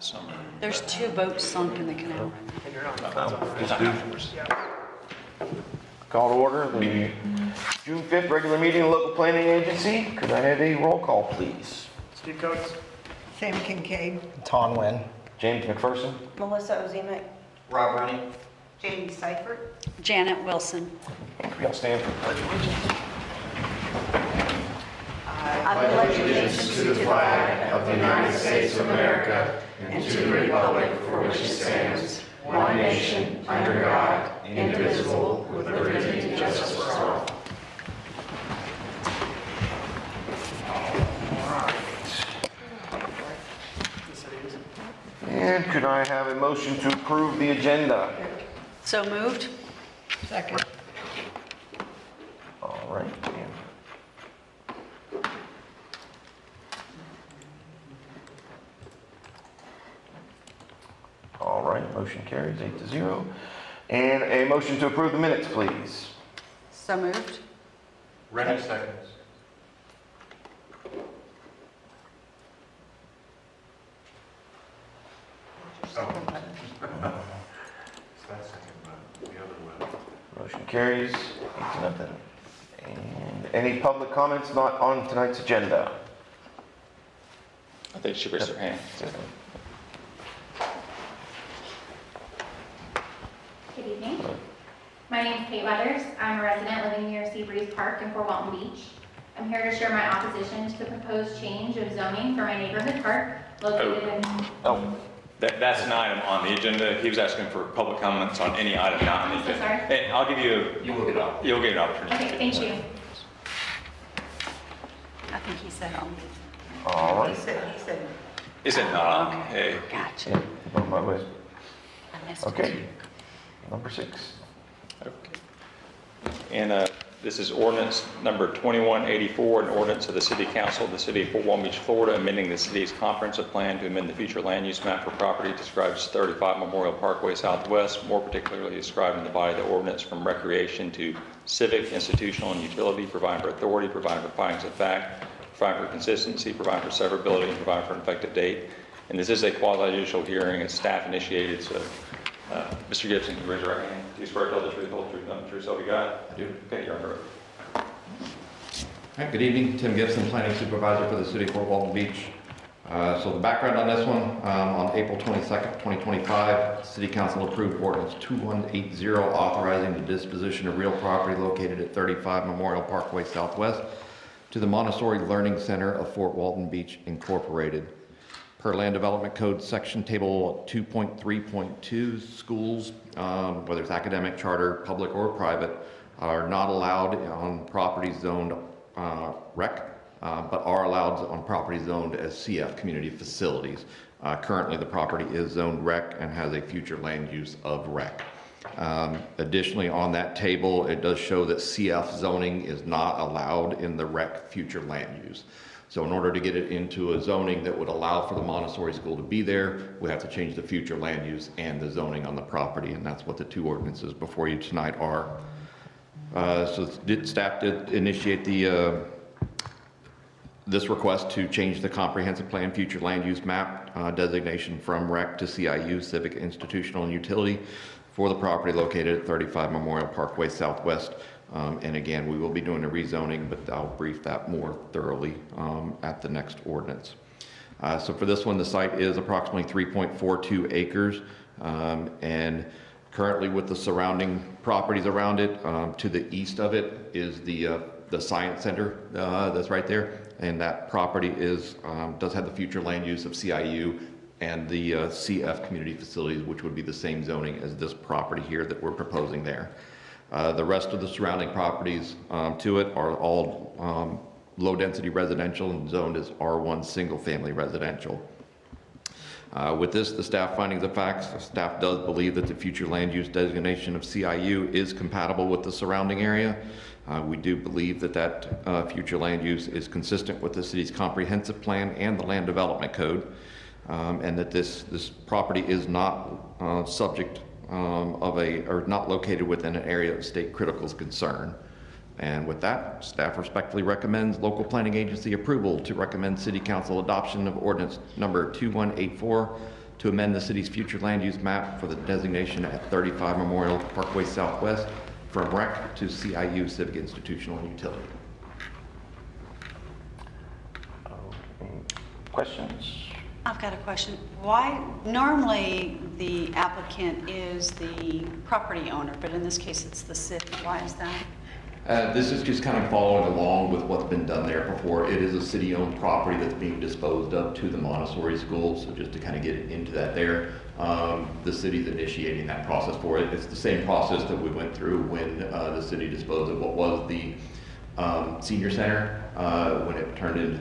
Summer. There's 2 boats sunk in the canal. Call to order the June 5th regular meeting of the local planning agency. Could I have a roll call, please? Steve Coates. Sam Kincaid. Ton Win. James McPherson? Melissa Ozimek. Rob Rennie. Jamie Seifert. Janet Wilson. We all stand for the pledge of allegiance. I pledge allegiance to the flag of the United States of America and to the republic for which it stands, one nation, under God, indivisible, with liberty and justice for all. And could I have a motion to approve the agenda? So moved? Second. All right. All right, motion carries 8-0. And a motion to approve the minutes, please. So moved? Rennie seconds. Motion carries 8-0. And any public comments not on tonight's agenda? I think she raised her hand. Good evening. My name is Kate Weathers. I'm a resident living near Seabreeze Park in Fort Walton Beach. I'm here to share my opposition to the proposed change of zoning for my neighborhood park located in... Oh, That's an item on the agenda. He was asking for public comments on any item not on the I'm so agenda. sorry. Hey, I'll give you, you'll get an opportunity. Okay, thank you. I think he said on. all right. He said. Is it not on? Hey, Gotcha. On my list. I missed it. Okay. Number 6. okay. And this is ordinance number 2184, an ordinance of the City Council of the City of Fort Walton Beach, Florida, amending the city's comprehensive plan to amend the future land use map for property described as 35 Memorial Parkway Southwest, more particularly described in the body of the ordinance from recreation to civic, institutional, and utility, providing for authority, providing for findings of fact, providing for consistency, providing for severability, and providing for an effective date. And this is a quasi-judicial hearing. It's staff initiated, so Mr. Gibson, can you raise your right hand? Do you swear to tell the truth, the whole truth, nothing but the truth, so help you God? I do. Okay, you're under oath. All right, good evening. Tim Gibson, Planning Supervisor for the City of Fort Walton Beach. So the background on this one, on April 22nd, 2025, City Council approved ordinance 2180 authorizing the disposition of real property located at 35 Memorial Parkway Southwest to the Montessori Learning Center of Fort Walton Beach Incorporated. Per Land Development Code Section Table 2.3.2, schools, whether it's academic, charter, public, or private, are not allowed on properties zoned rec, but are allowed on properties zoned as CF, community facilities. Currently, the property is zoned rec and has a future land use of rec. Additionally, on that table, it does show that CF zoning is not allowed in the rec future land use. So in order to get it into a zoning that would allow for the Montessori school to be there, we have to change the future land use and the zoning on the property, and that's what the 2 ordinances before you tonight are. So staff did initiate this request to change the comprehensive plan future land use map designation from rec to CIU, civic, institutional, and utility for the property located at 35 Memorial Parkway Southwest. And again, we will be doing a rezoning, but I'll brief that more thoroughly at the next ordinance. So for this one, the site is approximately 3.42 acres, and currently with the surrounding properties around it, to the east of it is the science center that's right there, and that property is does have the future land use of CIU and the CF community facilities, which would be the same zoning as this property here that we're proposing there. The rest of the surrounding properties to it are all low-density residential and zoned as R1 single-family residential. With this, the staff findings of facts, the staff does believe that the future land use designation of CIU is compatible with the surrounding area. We do believe that that future land use is consistent with the city's comprehensive plan and the land development code, and that this property is not subject or not located within an area of state critical concern. And with that, staff respectfully recommends local planning agency approval to recommend City Council adoption of ordinance number 2184, to amend the city's future land use map for the designation at 35 Memorial Parkway Southwest from REC to CIU Civic Institutional and Utility. Any questions? I've got a question. Why, normally the applicant is the property owner, but in this case it's the city. Why is that? This is just kind of following along with what's been done there before. It is a city-owned property that's being disposed of to the Montessori school, so just to kind of get into that there. The city's initiating that process for it. It's the same process that we went through when the city disposed of what was the senior center, when it turned into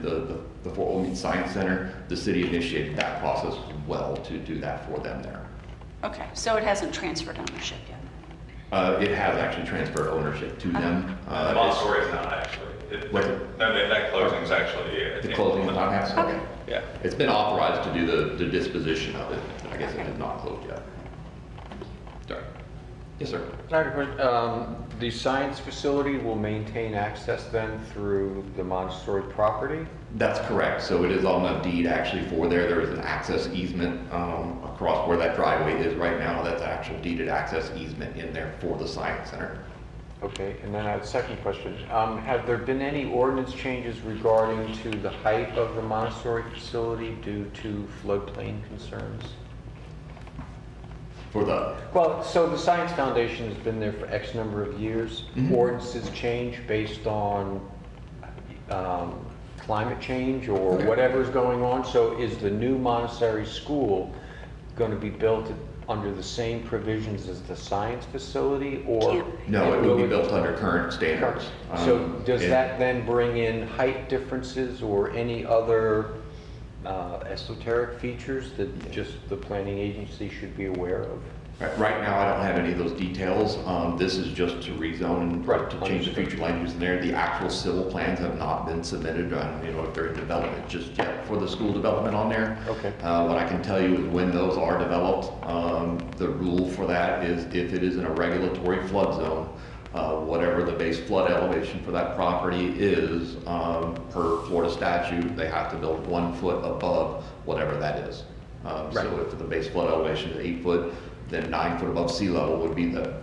the Fort Walton Beach Science Center. The city initiated that process as well to do that for them there. Okay, so it hasn't transferred ownership yet? It has actually transferred ownership to them. Montessori is not actually. What's it? No, that closing is actually. The closing is not happening? Okay. Yeah. It's been authorized to do the disposition of it. I guess it has not closed yet. Sorry. Yes, sir. The science facility will maintain access then through the Montessori property? That's correct. So it is on the deed actually for there. There is an access easement across where that driveway is right now. That's actual deeded access easement in there for the science center. Okay, and then I have a second question. Have there been any ordinance changes regarding to the height of the Montessori facility due to floodplain concerns? For the, Well, so the Science Foundation has been there for X number of years. Mhm. Ordinances change based on climate change or Okay. whatever's going on. So is the new Montessori school going to be built under the same provisions as the science facility, or? no, it will be built under current standards. So does and- that then bring in height differences or any other esoteric features that just the planning agency should be aware of? Right now, I don't have any of those details. This is just to rezone, Right, to change the future land use in there. The actual civil plans have not been submitted, if they're in development just yet for the school development on there. Okay. What I can tell you is when those are developed, the rule for that is if it is in a regulatory flood zone, whatever the base flood elevation for that property is, per Florida statute, they have to build 1 foot above whatever that is. So if the base flood elevation is 8 foot, then 9 foot above sea level would be the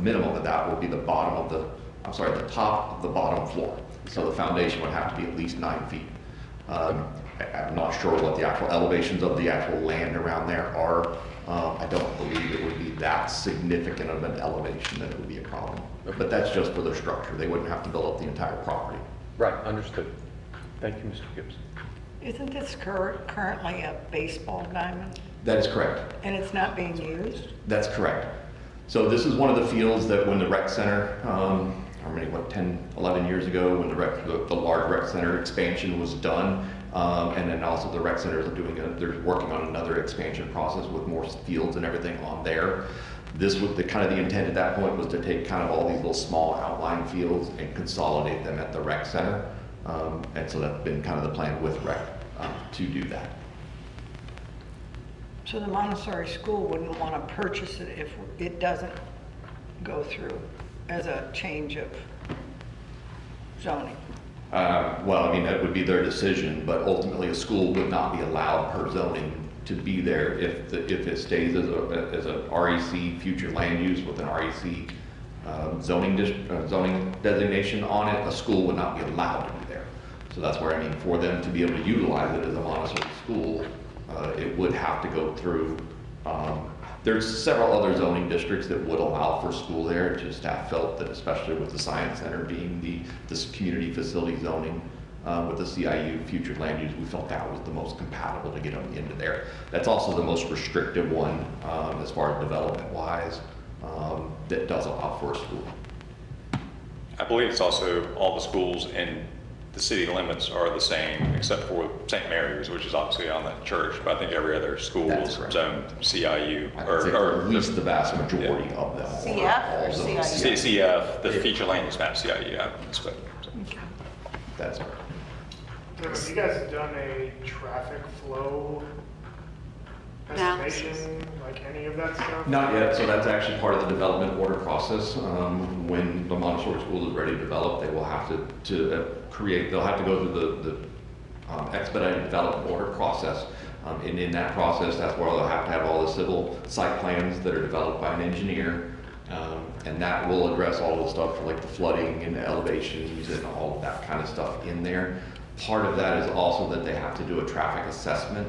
minimum of that would be the bottom of the top of the bottom floor. So the foundation would have to be at least 9 feet. I'm not sure what the actual elevations of the actual land around there are. I don't believe it would be that significant of an elevation that it would be a problem. But that's just for the structure. They wouldn't have to build up the entire property. Right, understood. Thank you, Mr. Gibbs. Isn't this currently a baseball diamond, That is correct. and it's not being used? That's correct. So this is one of the fields that when the rec center, 10, 11 years ago, when the large rec center expansion was done, and then also the rec centers are they're working on another expansion process with more fields and everything on there. This was the intent at that point was to take kind of all these little small outlying fields and consolidate them at the rec center. And so that's been kind of the plan with rec to do that. So the Montessori school wouldn't want to purchase it if it doesn't go through as a change of zoning? That would be their decision, but ultimately a school would not be allowed per zoning to be there if it stays as a REC future land use with an REC zoning designation on it. A school would not be allowed to be there. So that's where, for them to be able to utilize it as a Montessori school, it would have to go through, there's several other zoning districts that would allow for school there. Just staff felt that, especially with the Science Center being this community facility zoning with the CIU future land use, we felt that was the most compatible to get them into there. That's also the most restrictive one as far as development wise that does allow for a school. I believe it's also all the schools in the city limits are the same, except for St. Mary's, which is obviously on the church, but I think every other school That's is correct. zoned CIU, I would say or at least the vast majority of them. CF or CIU? CF, the future land use map, CIU, I expect. That's right. Have you guys done a traffic flow Analysis. estimation, like any of that stuff? Not yet, so that's actually part of the development order process. When the Montessori school is ready to develop, they will have to create, they'll have to go through the expedited development order process And in that process, that's where they'll have to have all the civil site plans that are developed by an engineer. And that will address all the stuff like the flooding and the elevations and all of that kind of stuff in there. Part of that is also that they have to do a traffic assessment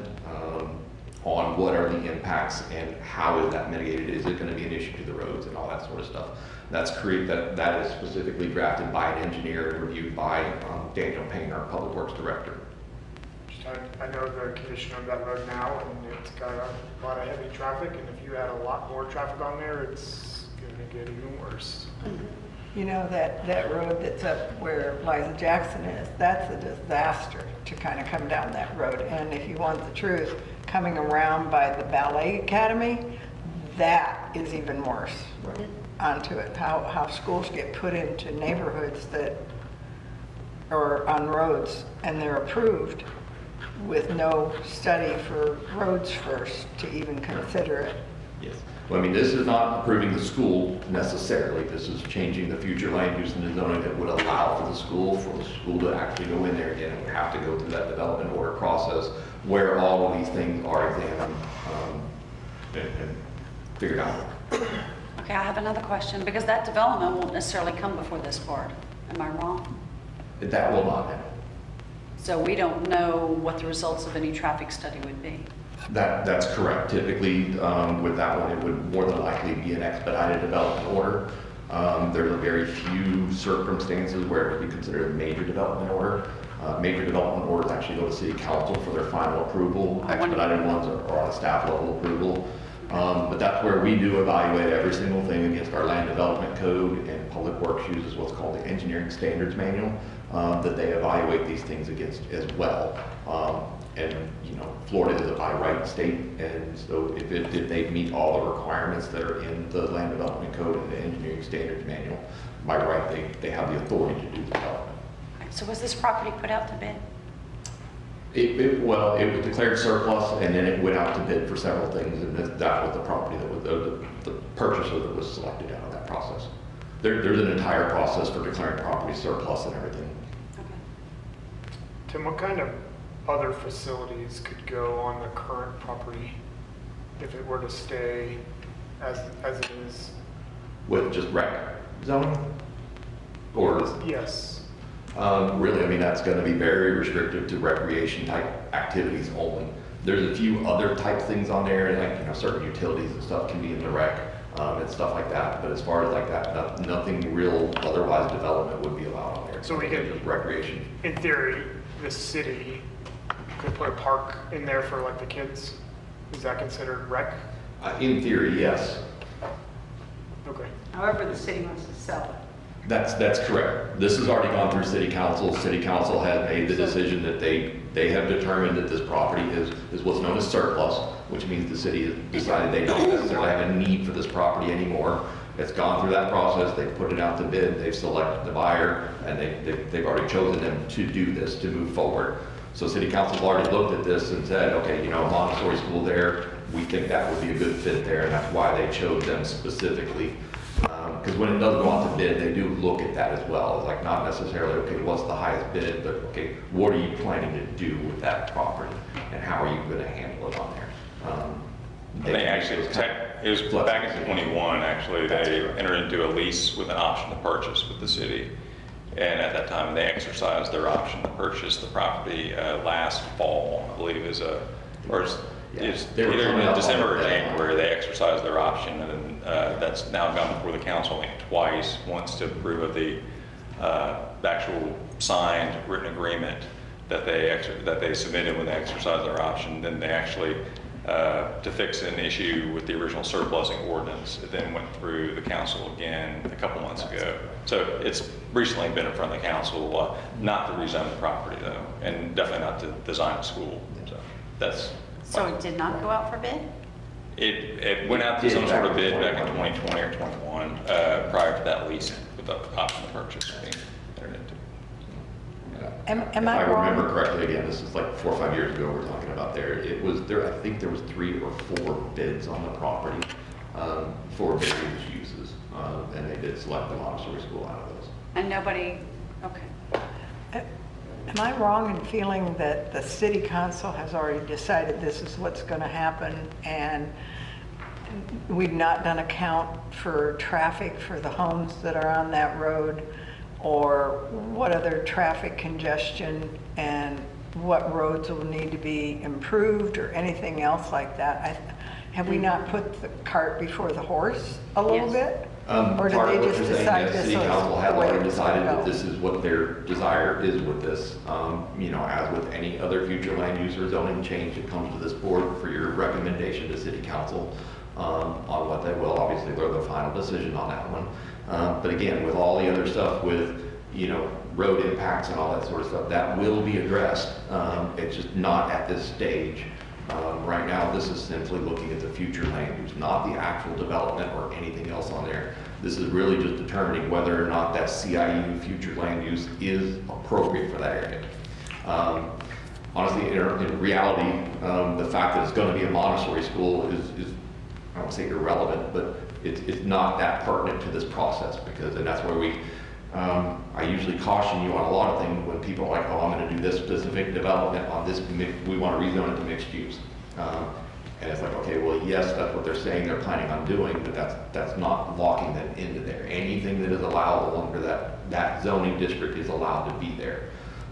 on what are the impacts and how is that mitigated? Is it going to be an issue to the roads and all that sort of stuff? That is specifically drafted by an engineer and reviewed by Daniel Payne, our Public Works Director. I know the condition of that road now, and it's got a lot of heavy traffic, and if you add a lot more traffic on there, it's gonna get even worse. You know, that road that's up where Liza Jackson is, that's a disaster to kind of come down that road. And if you want the truth, coming around by the Ballet Academy, that is even worse onto it. How schools get put into neighborhoods that are on roads and they're approved with no study for roads first to even consider it. Yes. Well, I mean, this is not approving the school necessarily. This is changing the future land use and the zoning that would allow for the school to actually go in there again. And we have to go through that development order process where all of these things are examined and figured out. Okay, I have another question, because that development won't necessarily come before this board. Am I wrong? That will not happen. So we don't know what the results of any traffic study would be. That's correct. Typically, with that one, it would more than likely be an expedited development order. There's a very few circumstances where it would be considered a major development order. Major development orders actually go to city council for their final approval. Expedited ones are on a staff level approval. But that's where we do evaluate every single thing against our land development code, and Public Works uses what's called the Engineering Standards Manual that they evaluate these things against as well. And, you know, Florida is a by right state, and so if they meet all the requirements that are in the Land Development Code and the Engineering Standards Manual, by right, they have the authority to do the development. So was this property put out to bid? Well, it was declared surplus, and then it went out to bid for several things, and that was the property that was the purchaser that was selected out of that process. There's an entire process for declaring property surplus and everything. Okay. Tim, what kind of other facilities could go on the current property if it were to stay as it is? With just rec zoning? Or? Yes. Really, I mean, that's going to be very restrictive to recreation type activities only. There's a few other type things on there, like, you know, certain utilities and stuff can be in the rec and stuff like that. But as far as like that, nothing real otherwise development would be allowed on there. So we could, just recreation. In theory, the city could put a park in there for like the kids. Is that considered rec? In theory, yes. Okay. However, the city wants to sell it. That's correct. This has already gone through city council. City council has made the decision that they have determined that this property is what's known as surplus, which means the city has decided they don't necessarily have a need for this property anymore. It's gone through that process. They've put it out to bid. They've selected the buyer, and they've already chosen them to do this, to move forward. So city council's already looked at this and said, okay, you know, Montessori school there, we think that would be a good fit there, and that's why they chose them specifically. Because when it does go out to bid, they do look at that as well. It's like not necessarily, okay, what's the highest bid, but okay, what are you planning to do with that property, and how are you going to handle it on there? They actually, it was back in 21, actually, they entered into a lease with an option to purchase with the city. And at that time, they exercised their option to purchase the property last fall, I believe is either in December or January, they exercised their option, and that's now gone before the council, I think, twice, once to approve of the actual signed written agreement that they submitted when they exercised their option. Then they actually, to fix an issue with the original surplusing ordinance, it then went through the council again a couple months ago. So it's recently been in front of the council, not to rezone the property though, and definitely not to design a school. So that's. So it did not go out for bid? It went out to some sort of bid back in 2020 or 21, prior to that lease with the option to purchase being entered into. Am I If I wrong? remember correctly, again, this is like 4 or 5 years ago we're talking about there. It was there, I think there was 3 or 4 bids on the property for various uses. And they did select the Montessori school out of those. And nobody, okay. Am I wrong in feeling that the city council has already decided this is what's going to happen, and we've not done a count for traffic for the homes that are on that road, or what other traffic congestion and what roads will need to be improved or anything else like that? Have we not put the cart before the horse a little Yes. bit? Or Part did of they what just you're saying, decide yes, this City was Council has the way already it's decided gonna that go? this is what their desire is with this. You know, as with any other future land use or zoning change, it comes to this board for your recommendation to City Council on what they will. Obviously, they're the final decision on that one. But again, with all the other stuff with, you know, road impacts and all that sort of stuff, that will be addressed. It's just not at this stage. Right now, this is simply looking at the future land use, not the actual development or anything else on there. This is really just determining whether or not that CIU future land use is appropriate for that area. Honestly, in reality, the fact that it's going to be a Montessori school is I don't say irrelevant, but it's not that pertinent to this process, because, and that's where we, I usually caution you on a lot of things when people are like, oh, I'm going to do this specific development on this, we want to rezone it to mixed use. And it's like, okay, well, yes, that's what they're saying they're planning on doing, but that's not locking them into there. Anything that is allowable under that zoning district is allowed to be there.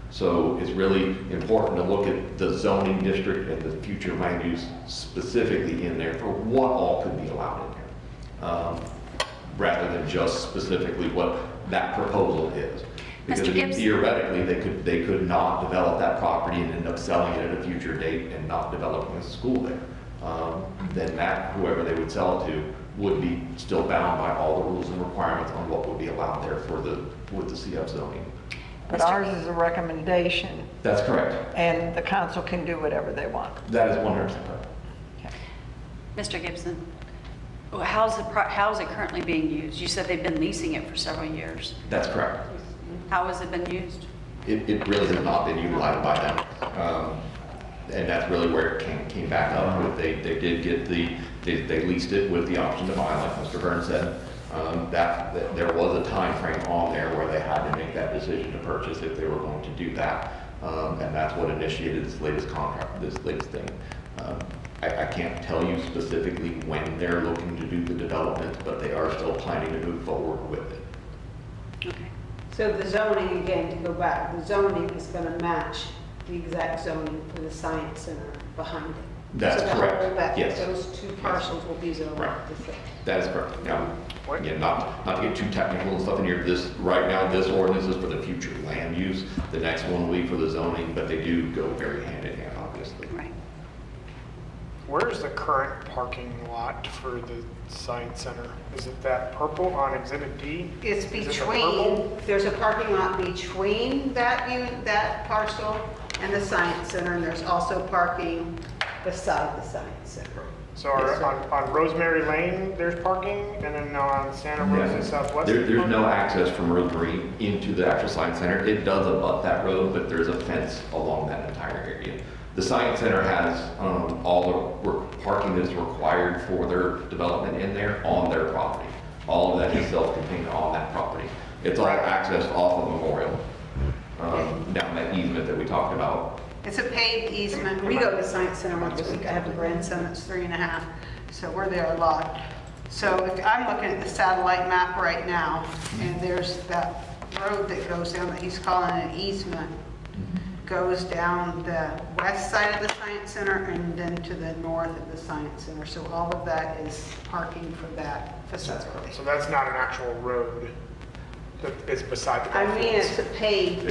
So it's really important to look at the zoning district and the future land use specifically in there for what all could be allowed in there, rather than just specifically what that proposal is. Because Mr. Gibbs? theoretically, they could not develop that property and end up selling it at a future date and not developing a school there. Then that, whoever they would sell it to, would be still bound by all the rules and requirements on what would be allowed there with the CF zoning. But ours is a recommendation, That's correct. and the council can do whatever they want. That is 100% correct. Mr. Gibson, how's it currently being used? You said they've been leasing it for several years. That's correct. How has it been used? It really has not been utilized by them. And that's really where it came back up with, they did get they leased it with the option to buy, like Mr. Byrne said. That there was a time frame on there where they had to make that decision to purchase if they were going to do that. And that's what initiated this latest contract, this latest thing. I can't tell you specifically when they're looking to do the development, but they are still planning to move forward with it. Okay. So the zoning, again, to go back, the zoning is going to match the exact zoning for the science center behind it. That's So the whole correct. back, Yes. those two parcels will be zoned Right. the same. That is correct. Now, again, not to get too technical and stuff in here, right now, this ordinance is for the future land use. The next one will be for the zoning, but they do go very hand in hand, obviously. Right. Where's the current parking lot for the science center? Is it that purple on Exhibit D? It's Is it the between, purple? there's a parking lot between that parcel and the science center, and there's also parking beside the science center. So Yes, sir. on Rosemary Lane, there's parking, and then on Santa Rosa Yeah. Southwest? There's no parking? access from Rosemary into the actual science center. It does abut that road, but there's a fence along that entire area. The science center has all the parking that's required for their development in there on their property. All of that is self-contained on that property. It's all accessed off of Memorial, down that easement that we talked about. It's a paved easement. We go to the science center once a week. I have a grandson that's 3.5, so we're there a lot. So if I'm looking at the satellite map right now, and there's that road that goes down that he's calling an easement, goes down the west side of the science center and then to the north of the science center. So all of that is parking for that facility. So that's not an actual road, that is beside the I golf mean, course? it's a paved,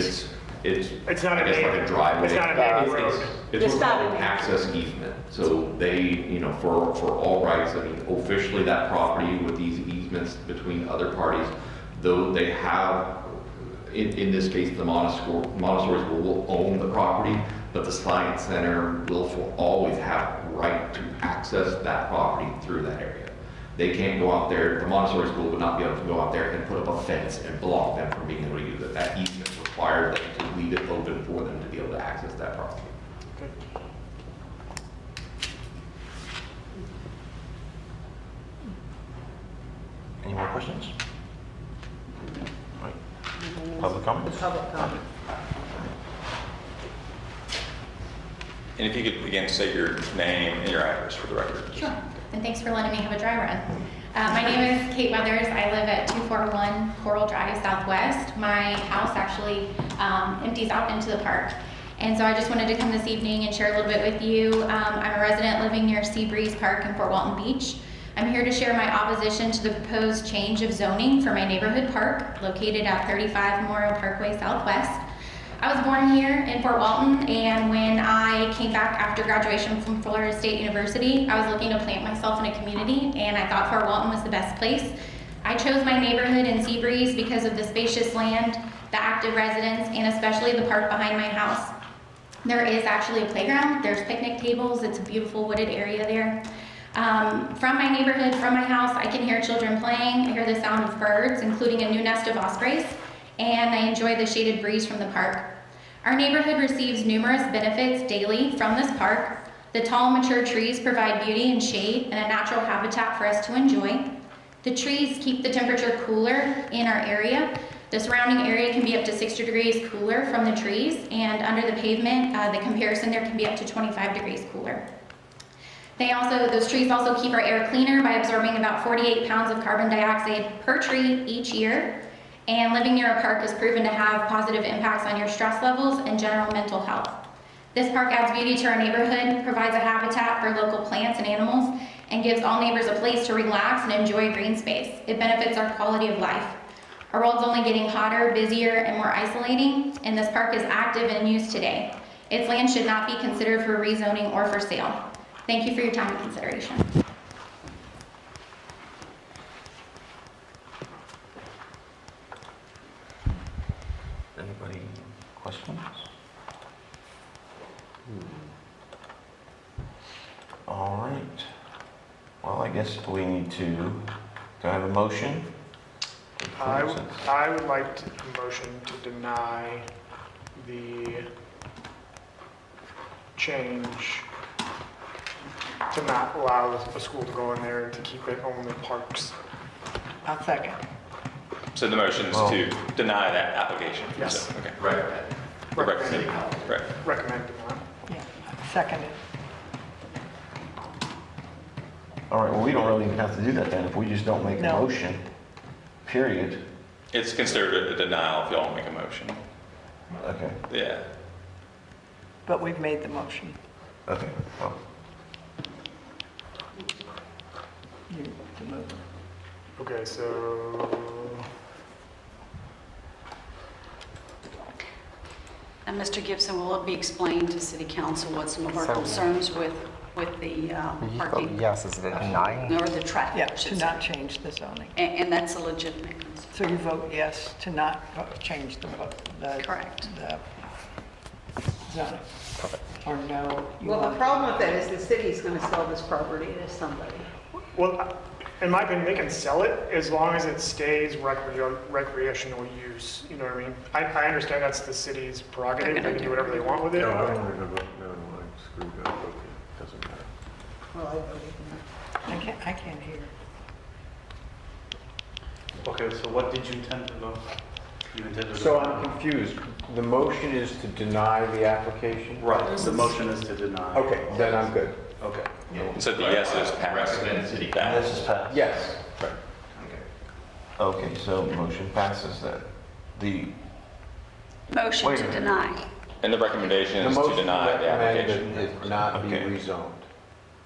It's not I a guess like a paved, driveway. it's not a paved road. It's It's what's not called a- an access easement. So they, you know, for all rights, I mean, officially that property with these easements between other parties, though they have, in this case, the Montessori school will own the property, but the science center will always have right to access that property through that area. They can't go out there, the Montessori school would not be able to go out there and put up a fence and block them from being able to use it. That easement requires them to leave it open for them to be able to access that property. Any more questions? All right. Public comments? public comment. And if you could again say your name and your address for the record. Sure. And thanks for letting me have a dry run. My name is Kate Weathers. I live at 241 Coral Drive Southwest. My house actually empties out into the park. And so I just wanted to come this evening and share a little bit with you. I'm a resident living near Seabreeze Park in Fort Walton Beach. I'm here to share my opposition to the proposed change of zoning for my neighborhood park located at 35 Memorial Parkway Southwest. I was born here in Fort Walton, and when I came back after graduation from Florida State University, I was looking to plant myself in a community, and I thought Fort Walton was the best place. I chose my neighborhood in Seabreeze because of the spacious land, the active residents, and especially the park behind my house. There is actually a playground, there's picnic tables, it's a beautiful wooded area there. From my neighborhood, from my house, I can hear children playing, I hear the sound of birds, including a new nest of ospreys, and I enjoy the shaded breeze from the park. Our neighborhood receives numerous benefits daily from this park. The tall, mature trees provide beauty and shade and a natural habitat for us to enjoy. The trees keep the temperature cooler in our area. The surrounding area can be up to 60 degrees cooler from the trees, and under the pavement, the comparison there can be up to 25 degrees cooler. Those trees also keep our air cleaner by absorbing about 48 pounds of carbon dioxide per tree each year. And living near a park is proven to have positive impacts on your stress levels and general mental health. This park adds beauty to our neighborhood, provides a habitat for local plants and animals, and gives all neighbors a place to relax and enjoy green space. It benefits our quality of life. Our world's only getting hotter, busier, and more isolating, and this park is active and in use today. Its land should not be considered for rezoning or for sale. Thank you for your time and consideration. Anybody questions? All right. Well, I guess we need to, do I have a motion? I would like a motion to deny the change to not allow a school to go in there and to keep it only parks. I'll second. So the motion is to deny that application? Yes. So, okay. Recommend. Right. Recommend denial. Yeah, second it. All right, well, we don't really even have to do that then, if we just don't make a No. motion, period. It's considered a denial if y'all make a motion. Okay, Yeah. But we've made the motion. okay, well, You to move. Okay, so And Mr. Gibson, will it be explained to City Council what some of our concerns with the parking? Yes, is it a denying? Or the traffic, Yeah, I should to say. not change the zoning. And that's a legitimate concern. So you vote yes to not change the Correct. the zoning? Or no? you Well, the want- problem with that is the city's gonna sell this property to somebody. well, in my opinion, they can sell it as long as it stays recreational use. You know what I mean? I understand that's the city's prerogative. They're They gonna can do do whatever they want with it. No, I but- don't want to vote, no, I screwed up, okay, doesn't matter. Well, I voted no. I can't hear. Okay, so what did you intend to vote? You intended to So vote? I'm confused. The motion is to deny the application? Right, the motion is to deny. Okay, then I'm good. Okay. So the yes is passed. this is passed. Yes. Okay, so motion passes then. The, Motion Wait a to minute. deny. And the recommendation The is to motion deny the recommended application. it not be Okay. rezoned.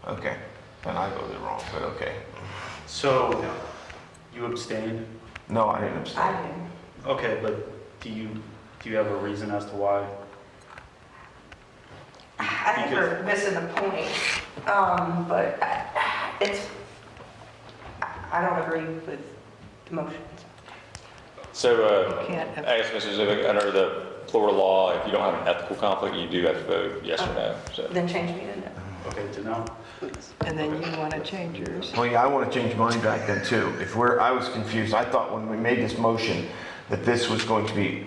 okay, then I voted wrong, but okay. So you abstained? No, I didn't abstain. Okay, but do you have a reason as to why? I think you're missing the point, but I don't agree with the motion. So, Can't have- I guess, Mr. Zivik, under the Florida law, if you don't have an ethical conflict, you do have to vote yes or no. So, Then change me to no. Okay, to know? And then you want to change yours? Well, yeah, I want to change mine back then too. I was confused. I thought when we made this motion that this was going to be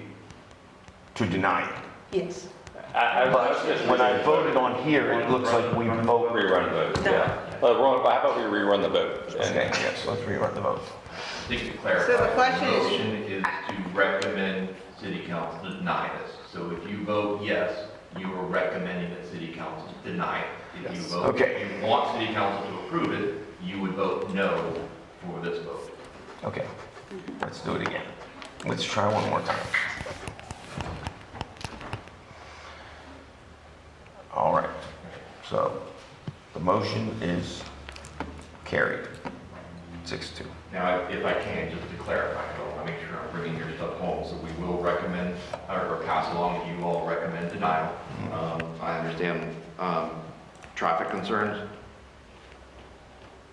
to deny it. Yes. But when I voted on here, it looks like we vote. rerun the vote, yeah. Well, how about we rerun the vote? Okay, yes, let's rerun the vote. I think to clarify, So the question is- motion is to recommend city council to deny this. So if you vote yes, you are recommending that city council deny it. If you vote, Okay. if you want city council to approve it, you would vote no for this vote. Okay, let's do it again. Let's try one more time. All right, so the motion is carried, 6-2. Now, if I can, just to clarify, I want to make sure I'm bringing your stuff home, so we will recommend, or pass along that you all recommend denial. I understand traffic concerns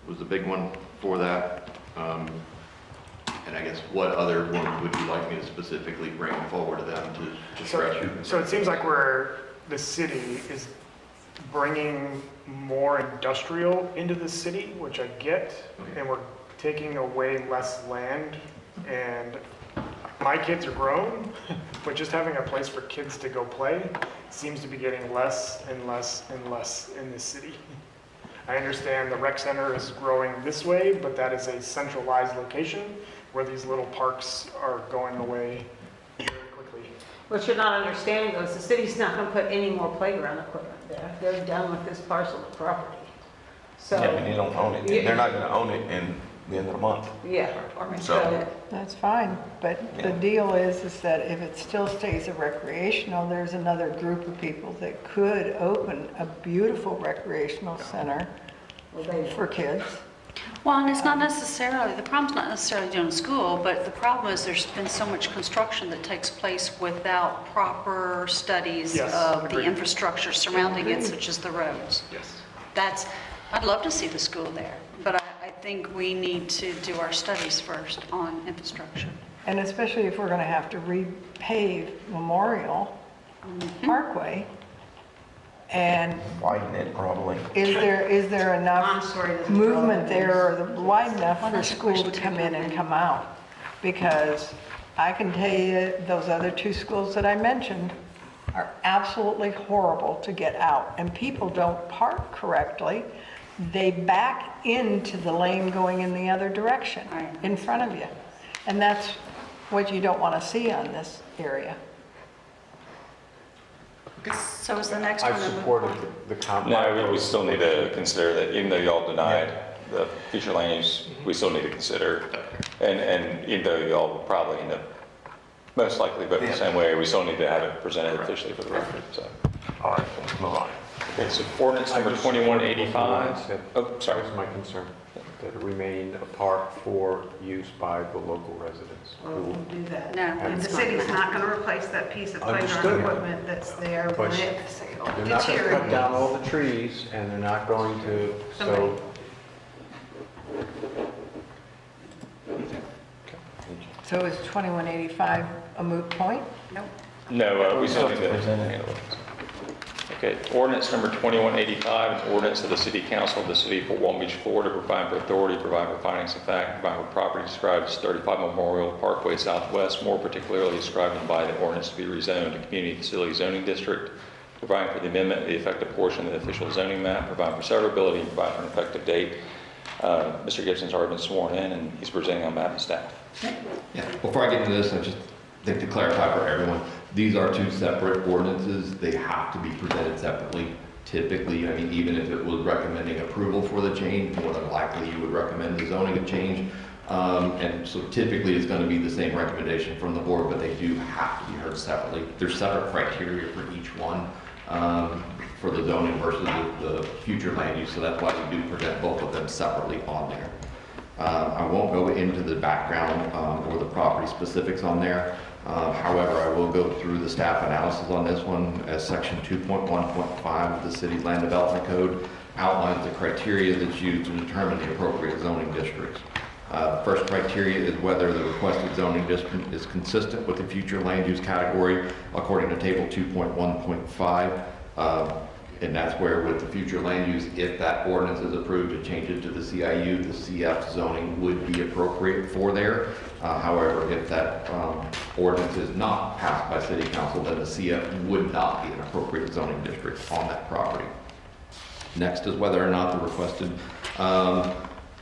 was the big one for that. And I guess what other ones would you like me to specifically bring forward to them to stress you? So it seems like the city is bringing more industrial into the city, which I get, and we're taking away less land. And my kids are grown, but just having a place for kids to go play seems to be getting less and less and less in this city. I understand the rec center is growing this way, but that is a centralized location where these little parks are going away very quickly. What you're not understanding though is the city's not gonna put any more playground equipment there. They're done with this parcel of property. So, Yeah, but they don't own it. They're not gonna own it in the end of the month. yeah. So- That's fine, but the deal is that if it still stays a recreational, there's another group of people that could open a beautiful recreational center for kids. Well, and it's not necessarily, the problem's not necessarily doing school, but the problem is there's been so much construction that takes place without proper studies Yes, of the agreed. infrastructure surrounding it, such as the roads. Yes. I'd love to see the school there, but I think we need to do our studies first on infrastructure. And especially if we're gonna have to repave Memorial Parkway. And Widen it probably. is there enough Montessori doesn't movement throw there or wide enough Well, for that's a school to question come too. in and come out? Because I can tell you, those other two schools that I mentioned are absolutely horrible to get out. And people don't park correctly. They back into the lane going in the other direction, Right. in front of you. And that's what you don't want to see on this area. So is the next one? I've a move supported on? the comp. No, we still need to consider that, even though y'all denied the future land use, we still need to consider. And even though y'all will probably end up, most likely vote the same way, we still need to have it presented officially for the record, so. All right, let's move on. Okay, so ordinance number 2185. Oh, sorry. That was my concern, that it remain a park for use by the local residents. Well, we'll do that. No, And the it's not. city's not gonna replace that piece of playground Understood. equipment that's there when But it They're not going to cut down all the trees, and they're not going to, so. So is 2185 a moot point? Nope. No, we still need to Present it. handle it. Okay, ordinance number 2185, an ordinance of the City Council of the City of Fort Walton Beach, Florida, providing for authority, providing for findings of fact, providing for property described as 35 Memorial Parkway Southwest, more particularly described by the ordinance to be rezoned to Community Facility Zoning District, providing for the amendment of the effective portion of the official zoning map, providing for severability, and providing for an effective date. Mr. Gibson's already been sworn in, and he's presenting on behalf of staff. Yeah, before I get into this, I just think to clarify for everyone, these are two separate ordinances. They have to be presented separately. Typically, I mean, even if it was recommending approval for the change, more than likely you would recommend the zoning change. And so typically it's going to be the same recommendation from the board, but they do have to be heard separately. There's separate criteria for each one for the zoning versus the future land use. So that's why we do present both of them separately on there. I won't go into the background or the property specifics on there. However, I will go through the staff analysis on this one, as section 2.1.5 of the city's land development code outlines the criteria that's used to determine the appropriate zoning districts. The first criteria is whether the requested zoning district is consistent with the future land use category according to table 2.1.5. And that's where with the future land use, if that ordinance is approved to change it to the CIU, the CF zoning would be appropriate for there. However, if that ordinance is not passed by city council, then the CF would not be an appropriate zoning district on that property. Next is whether or not the requested,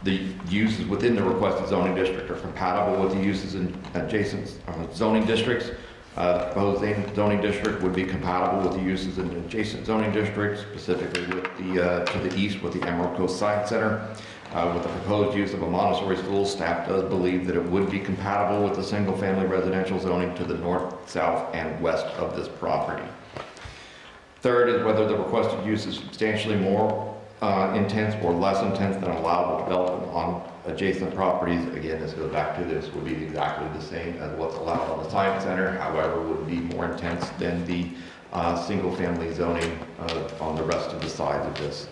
the uses within the requested zoning district are compatible with the uses in adjacent zoning districts. The proposed zoning district would be compatible with the uses in the adjacent zoning district, specifically with the, to the east with the Emerald Coast Science Center. With the proposed use of a Montessori school, staff does believe that it would be compatible with the single-family residential zoning to the north, south, and west of this property. Third is whether the requested use is substantially more intense or less intense than allowable development on adjacent properties. Again, this goes back to this would be exactly the same as what's allowed on the Science Center, however, would be more intense than the single-family zoning on the rest of the sides of this.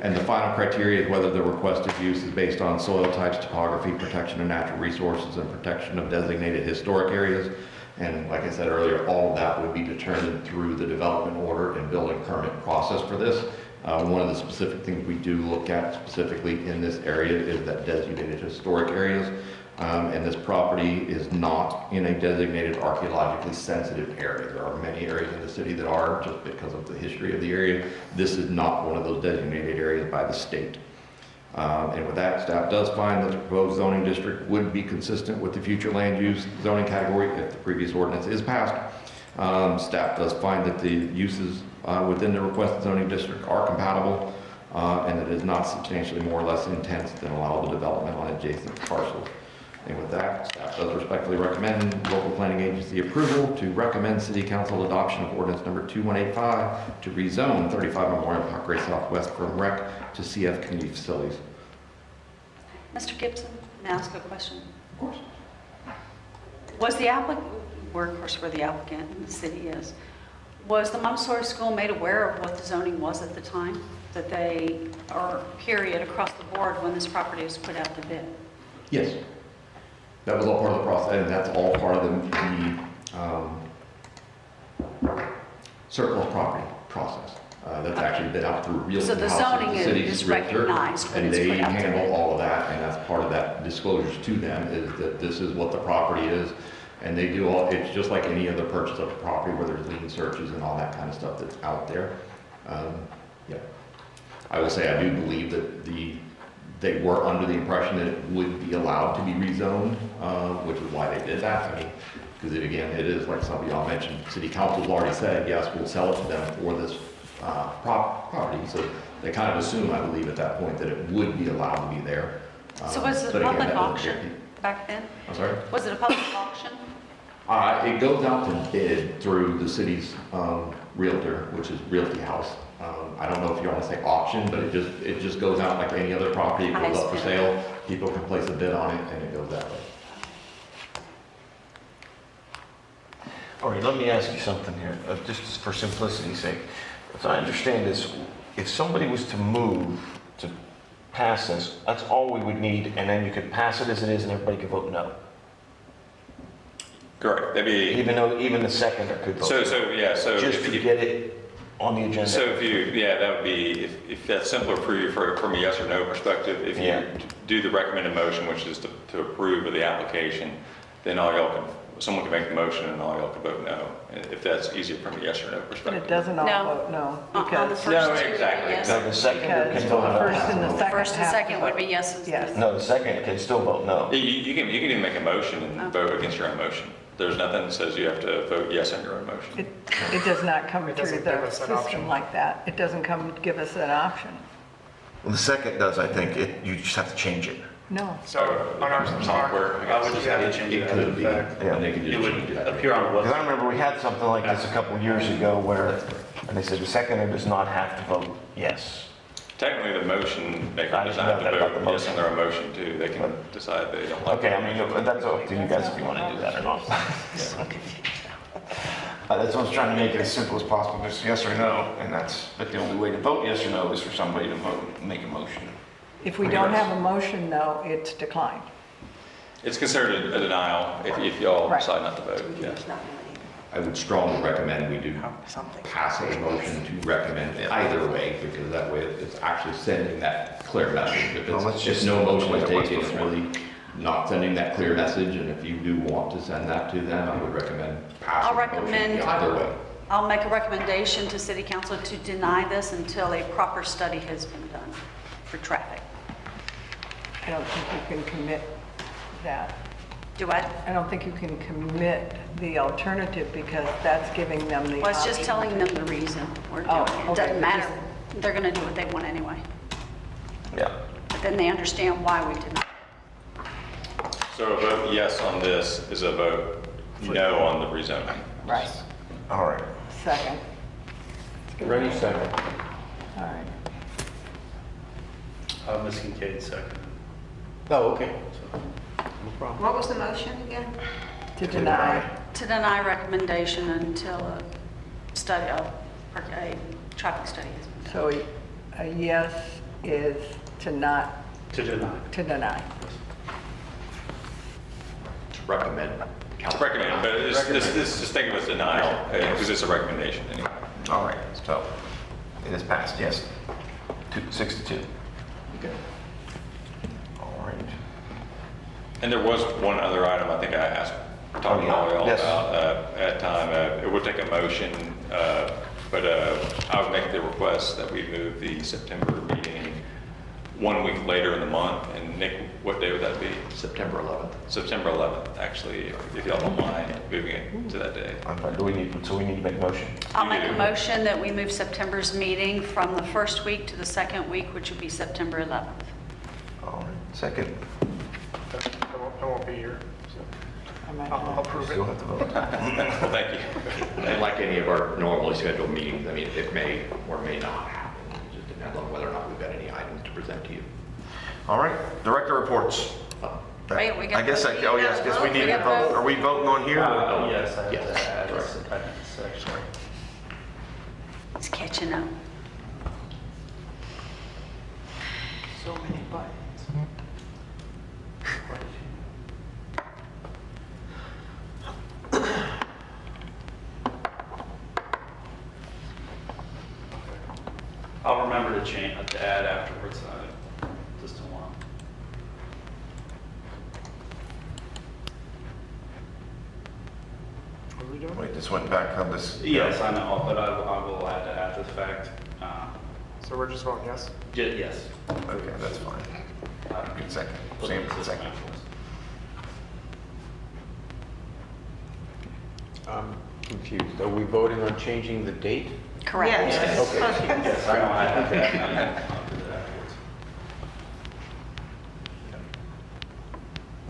And the final criteria is whether the requested use is based on soil types, topography, protection of natural resources, and protection of designated historic areas. And like I said earlier, all of that would be determined through the development order and building permit process for this. One of the specific things we do look at specifically in this area is that designated historic areas. And this property is not in a designated archaeologically sensitive area. There are many areas in the city that are, just because of the history of the area. This is not one of those designated areas by the state. And with that, staff does find that the proposed zoning district would be consistent with the future land use zoning category if the previous ordinance is passed. Staff does find that the uses within the requested zoning district are compatible and that it is not substantially more or less intense than allowable development on adjacent parcels. And with that, staff does respectfully recommend local planning agency approval to recommend city council adoption of ordinance number 2185 to rezone 35 Memorial Parkway Southwest from rec to CF community facilities. Mr. Gibson, may I ask a question? Of course. Was the applicant, we're of course where the applicant in the city is, was the Montessori school made aware of what the zoning was at the time that they, or period across the board when this property was put out to bid? Yes. That was all part of the process, and that's all part of the surplus property process. That's actually been out through Realty So the House, zoning the city's is realtor, recognized when and it's they put out to handle bid. all of that, and that's part of that disclosures to them is that this is what the property is, and they do all. It's just like any other purchase of a property where there's lien searches and all that kind of stuff that's out there. Yeah, I will say I do believe that they were under the impression that it would be allowed to be rezoned, which is why they did that. I mean, because again, it is like some of y'all mentioned, city council's already said, yes, we'll sell it to them for this property. So they kind of assume, I believe at that point, that it would be allowed to be there. So was it But a again, public that doesn't auction guarantee- back then? I'm sorry? Was it a public auction? It goes out to bid through the city's realtor, which is Realty House. I don't know if you want to say auction, but it just goes out like any other property. It goes up for sale. People can place a bid on it, and it goes that way. All right, let me ask you something here, just for simplicity's sake. As I understand this, if somebody was to move to pass this, that's all we would need, and then you could pass it as it is and everybody could vote no. Correct. That'd be, Even the seconder could vote no. so Just if to you, get it on the agenda. so if you, yeah, that would be, if that's simpler for you from a yes or no perspective, if Yeah. you do the recommended motion, which is to approve of the application, then all y'all can, someone can make the motion and all y'all can vote no, if that's easier from a yes or no But perspective. it doesn't all No. vote no, On the because, first No, two, exactly. yes. No, the seconder because can the vote no. first and the second First and have to second would vote. be yeses. Yes. No, the second can still vote no. You can even make a motion and vote against your own motion. There's nothing that says you have to vote yes on your own motion. It does not come It through doesn't give the us an option. system like that. It doesn't give us an option. Well, the second does, I think. You just have to change it. No. So on our Software, I I guess. would just have to change It it could after be, the fact. Yeah. and they could It just would change it. appear on the Because I website. remember we had something like this a couple years ago where, and they said the seconder does not have to vote yes. Technically, the motion maker I does didn't not have know to that about vote the yes on their own motion too. They can decide they don't like Okay, it. I mean, that's up to you guys if you want to do that or not. That's what I was trying to make it as simple as possible, just yes or no, and but the only way to vote yes or no is for somebody to make a motion. If we don't have a motion, though, it's declined. It's considered a denial if y'all Right. decide not to vote, yes. I would strongly recommend we do pass a motion to recommend either way, because that way it's actually sending that clear message. Well, let's If just- no motion is what it was taken, it's before. really not sending that clear message, and if you do want to send that to them, I would recommend passing I'll the motion recommend- either way. I'll make a recommendation to city council to deny this until a proper study has been done for traffic. I don't think you can commit that. Do I? I don't think you can commit the alternative because that's giving them the option. Well, it's just telling them the reason we're doing Oh, it. It okay, doesn't but matter. just- They're going to do what they want anyway. Yeah. But then they understand why we did not. So a vote yes on this is a vote no on the rezoning. Right, All right. second. Ready, second. All right. Ms. Kincaid, second. Oh, okay. No problem. What was the motion again? To deny. To deny recommendation until a study, a traffic study is done. So a yes is to not, To deny. to deny. To recommend. Recommend, but just think of it as denial, because it's a recommendation anyway. All right, so it is passed, yes. 6-2. Okay. All right. And there was one other item I think I asked Tom Oh, yeah. Doyle Yes. about at time. It would take a motion, but I would make the request that we move the September meeting 1 week later in the month. And Nick, what day would that be? September 11th. September 11th, actually, if y'all don't mind moving it to that day. I'm fine. We need to make a motion. I'll You make a do. motion that we move September's meeting from the first week to the second week, which would be September 11th. All right, second. I won't be here, so I might I'll not. approve it. You'll have to vote. Well, thank you. And like any of our normally scheduled meetings, I mean, it may or may not happen. It just depends on whether or not we've got any items to present to you. All right, director reports. Wait, we got- I guess we need to vote. Are we voting on here? Yes, I have Yes. to add a section. It's catching up. So many buttons. I'll remember to change, to add afterwards. I just don't want. What are we doing? Wait, this went back on this. Yes, I know, but I will add to after the fact. So we're just voting yes? Yes. Okay, that's fine. Good second. Same second. I'm confused. Are we voting on changing the date? Correct. Yes. Okay. Yes, I know, I have that. I'll do that afterwards.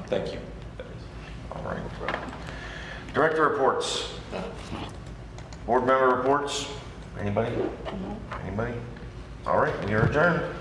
Thank you. All right. Director reports. Board member reports. Anybody? Anybody? All right, we are adjourned.